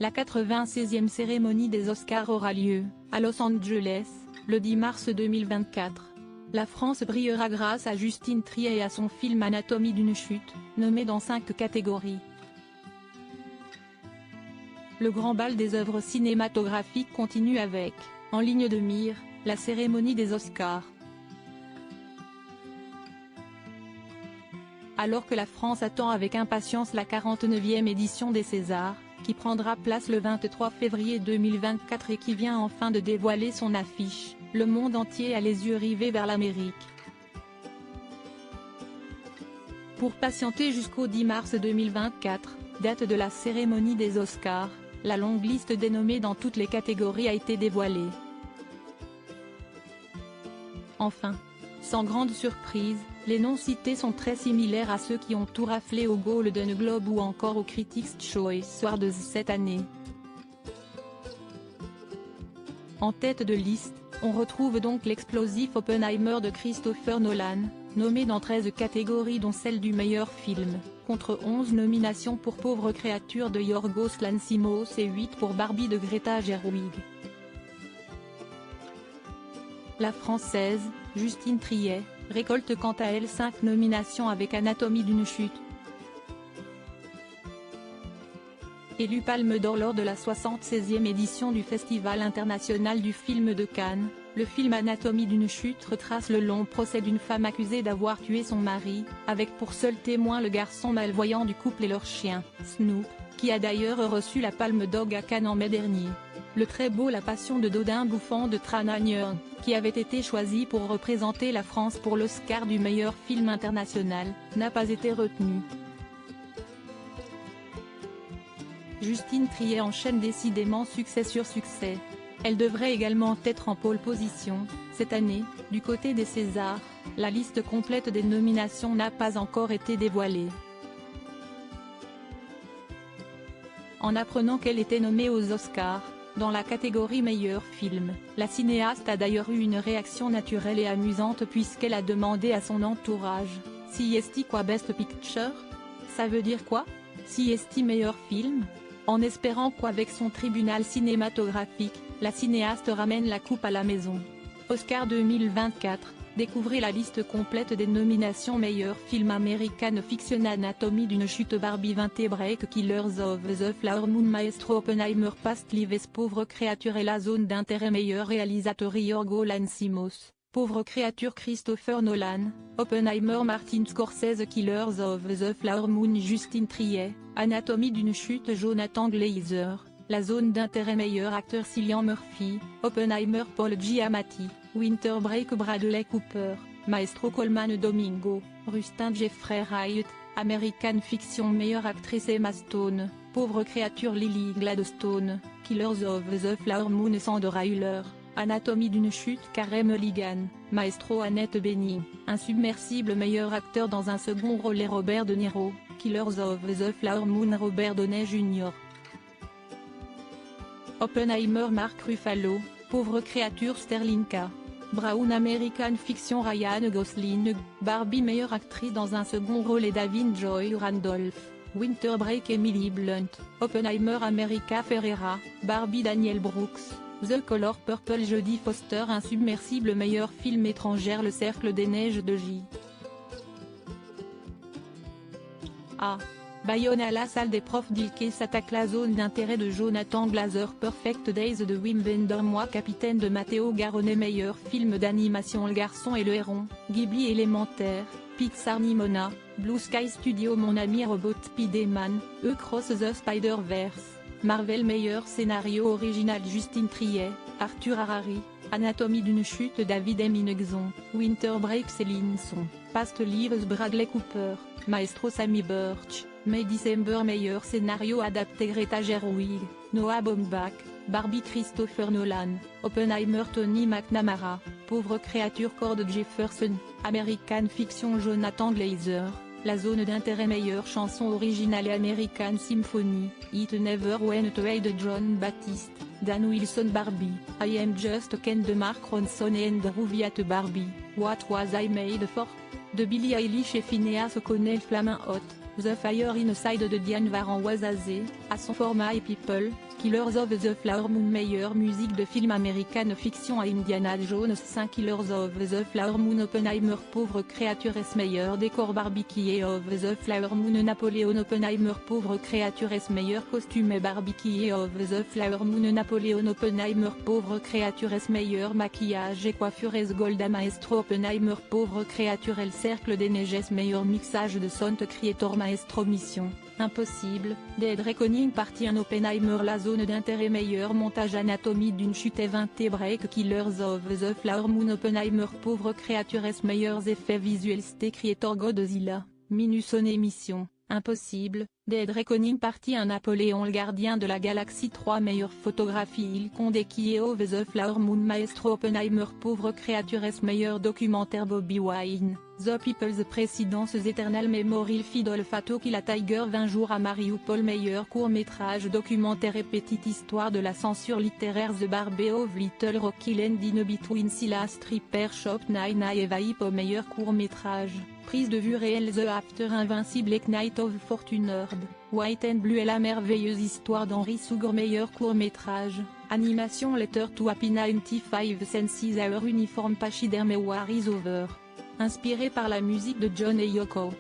La 96e cérémonie des Oscars aura lieu, à Los Angeles, le 10 mars 2024. La France brillera grâce à Justine Triet et à son film Anatomie d'une chute, nommé dans 5 catégories. Le grand bal des œuvres cinématographiques continue avec, en ligne de mire, la cérémonie des Oscars. Alors que la France attend avec impatience la 49e édition des Césars, qui prendra place le 23 février 2024 et qui vient enfin de dévoiler son affiche, le monde entier a les yeux rivés vers l'Amérique. Pour patienter jusqu'au 10 mars 2024, date de la cérémonie des Oscars, la longue liste des nommés dans toutes les catégories a été dévoilée. Enfin, sans grande surprise, les noms cités sont très similaires à ceux qui ont tout raflé au Golden Globe ou encore au Critics' Choice Awards cette année. En tête de liste, on retrouve donc l'explosif Oppenheimer de Christopher Nolan, nommé dans 13 catégories dont celle du meilleur film, contre 11 nominations pour Pauvre créature de Yorgos Lanthimos et 8 pour Barbie de Greta Gerwig. La Française, Justine Triet, récolte quant à elle 5 nominations avec Anatomie d'une chute. Élue Palme d'Or lors de la 76e édition du Festival international du film de Cannes, le film Anatomie d'une chute retrace le long procès d'une femme accusée d'avoir tué son mari, avec pour seul témoin le garçon malvoyant du couple et leur chien, Snoop, qui a d'ailleurs reçu la Palme d'Or à Cannes en mai dernier. Le très beau La Passion de Dodin Bouffant de Tran Anh, qui avait été choisi pour représenter la France pour l'Oscar du meilleur film international, n'a pas été retenu. Justine Triet enchaîne décidément succès sur succès. Elle devrait également être en pole position, cette année, du côté des Césars. La liste complète des nominations n'a pas encore été dévoilée. En apprenant qu'elle était nommée aux Oscars, dans la catégorie meilleur film, la cinéaste a d'ailleurs eu une réaction naturelle et amusante puisqu'elle a demandé à son entourage, « Si est-il quoi Best Picture ? Ça veut dire quoi ? Si est-il meilleur film ?» En espérant qu'avec son tribunal cinématographique, la cinéaste ramène la coupe à la maison. Oscar 2024, découvrez la liste complète des nominations meilleur film American Fiction Anatomie d'une chute Barbie 20 Break Killers of the Flower Moon Maestro Oppenheimer Past Lives Pauvre créature et la zone d'intérêt meilleur réalisateur Yorgos Lanthimos, Pauvre créature Christopher Nolan, Oppenheimer Martin Scorsese Killers of the Flower Moon Justine Triet, Anatomie d'une chute Jonathan Glazer, la zone d'intérêt meilleur acteur Cillian Murphy, Oppenheimer Paul Giamatti, Winter Break Bradley Cooper, Maestro Colman Domingo, Rustin Jeffrey Wright, American Fiction meilleure actrice Emma Stone, Pauvre créature Lily Gladstone, Killers of the Flower Moon Sandra Hüller, Anatomie d'une chute Carey Mulligan, Maestro Annette Bening, Insubmersible meilleur acteur dans un second rôle et Robert De Niro, Killers of the Flower Moon Robert Downey Jr. Oppenheimer Mark Ruffalo, Pauvre créature Sterling K. Brown American Fiction Ryan Gosling, Barbie meilleure actrice dans un second rôle et David Joy Randolph, Winter Break Emily Blunt, Oppenheimer America Ferrera, Barbie Daniel Brooks, The Color Purple Jodie Foster Insubmersible meilleur film étrangère Le Cercle des Neiges de J. A. Bayonne à la salle des profs d'Ilke s'attaque la zone d'intérêt de Jonathan Glazer Perfect Days de Wim Wenders Capitaine de Matteo Garonne meilleur film d'animation Le Garçon et le Héron, Ghibli élémentaire, Pixar Nimona, Blue Sky Studio Mon ami robot Spider-Man, Across the Spider-Verse, Marvel meilleur scénario original Justine Triet, Arthur Harari, Anatomie d'une chute David M. Inexon, Winter Break Céline Son, Past Lives Bradley Cooper, Maestro Sammy Burch, May December meilleur scénario adapté Greta Gerwig, Noah Baumbach, Barbie Christopher Nolan, Oppenheimer Tony McNamara, Pauvre créature Cord Jefferson, American Fiction Jonathan Glazer, la zone d'intérêt meilleure chanson originale et American Symphony, It Never Went Away de John Baptiste, Dan Wilson Barbie, I Am Just Ken de Mark Ronson et Andrew Viat Barbie, What Was I Made For, de Billie Eilish et Phineas O'Connell Flamin' Hot, The Fire Inside de Diane Varan Wazazé, à son format et People, Killers of the Flower Moon. Meilleure musique de film américaine fiction à Indiana Jones 5 Killers of the Flower Moon. Oppenheimer Pauvre créature S. Meilleur décor Barbecue of the Flower Moon. Napoléon Oppenheimer Pauvre créature S. Meilleur costume et Barbecue of the Flower Moon. Napoléon Oppenheimer Pauvre créature S. Meilleur maquillage et coiffure S. Golda Maestro Oppenheimer Pauvre créature L. Cercle des Neiges S. Meilleur mixage de Sound Creator Maestro Mission Impossible, Dead Reckoning Partie 1 Oppenheimer. La zone d'intérêt. Meilleur montage anatomie d'une chute Event Break Killers of the Flower Moon. Oppenheimer Pauvre créature S. Meilleurs effets visuels St Creator Godzilla, Minusone Émission Impossible, Dead Reckoning Partie 1 Napoléon le gardien de la galaxie 3 Meilleure photographie Il Condé qui of the Flower Moon. Maestro Oppenheimer Pauvre créature S. Meilleur documentaire Bobby Wine, The People's Présidence éternelle Memorial Fidel Fato qui la Tiger 20 jours à Mariupol. Meilleur court-métrage documentaire et petite histoire de la censure littéraire The Barbie of Little Rock Island in Between Scylla Stripper Shop Nine Eva Hippo. Meilleur court-métrage, prise de vue réelle The After Invincible et Knight of Fortune Heard, White and Blue et la merveilleuse histoire d'Henry Sugar. Meilleur court-métrage, animation Letter to Happy 95 Senses Our Uniform Pachyderm War is Over. Inspiré par la musique de John et Yoko.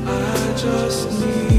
I just need